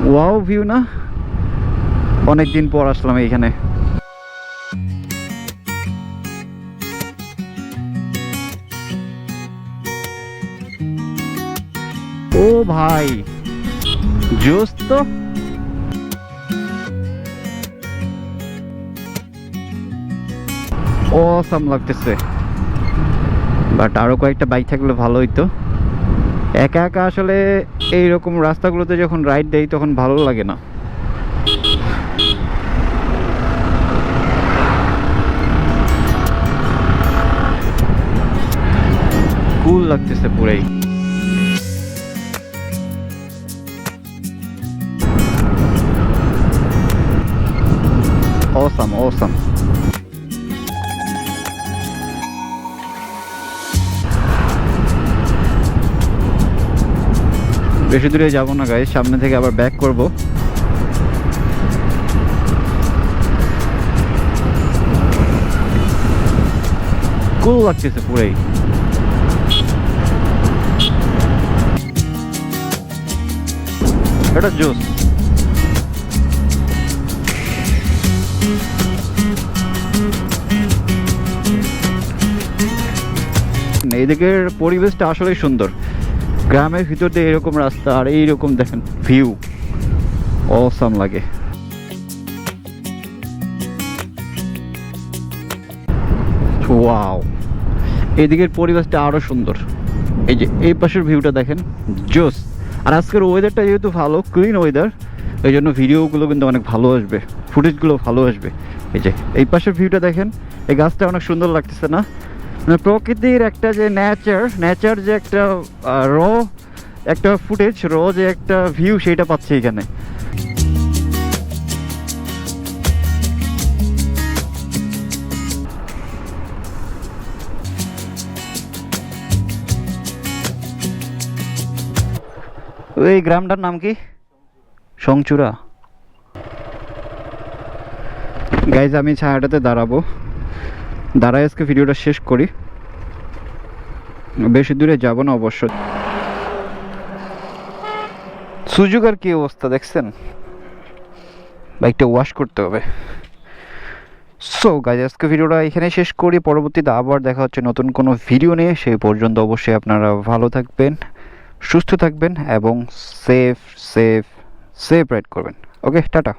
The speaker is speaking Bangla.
ওয়াও ভিউ না, অনেকদিন পর আসলাম এইখানে। ও ভাই জোস তো। অসাম লাগতেছে, বাট আরো কয়েকটা বাইক থাকলে ভালো হইতো। একা একা আসলে এইরকম রাস্তাগুলোতে যখন রাইড দেই তখন ভালো লাগে না। কুল লাগতেছে পুরাই। Awesome awesome. বেশি দূরে যাবো না গাইস, সামনে থেকে আবার ব্যাক করব। কুল লাগতেছে পুরাই। এটা জোস। এইদিকের পরিবেশটা আসলে সুন্দর, গ্রামের ভিতর দিয়ে এরকম রাস্তা আর এইরকম দেখেন ভিউ, অসাম লাগে। ওয়াও, এইদিকের পরিবেশটা আরো সুন্দর। এই যে এই পাশের ভিউটা দেখেন, জোস। আর আজকের ওয়েদারটা যেহেতু ভালো, ক্লিন ওয়েদার, এই জন্য ভিডিওগুলো কিন্তু অনেক ভালো আসবে, ফুটেজগুলো ভালো আসবে। এই যে এই পাশের ভিউটা দেখেন, এই গাছটা অনেক সুন্দর লাগতেছে না? মানে প্রকৃতির একটা যে নেচার যে একটা র একটা ফুটেজ, যে একটা ভিউ, সেটা পাচ্ছি এখানে। এই গ্রামটার নাম কি? সংচুরা। গাইজ আমি ছায়াটাতে দাঁড়াবো, দাঁড়ায় আজকে ভিডিওটা শেষ করি। বেশি দূরে যাব না অবশ্য। সুজুকার কি অবস্থা দেখছেন? বাইকটা ওয়াশ করতে হবে। সো গাইজ আজকে ভিডিওটা এখানে শেষ করি, পরবর্তীতে আবার দেখা হচ্ছে নতুন কোনো ভিডিও নিয়ে। সেই পর্যন্ত অবশ্যই আপনারা ভালো থাকবেন, সুস্থ থাকবেন এবং সেফ রাইড করবেন। ওকে, টাটা।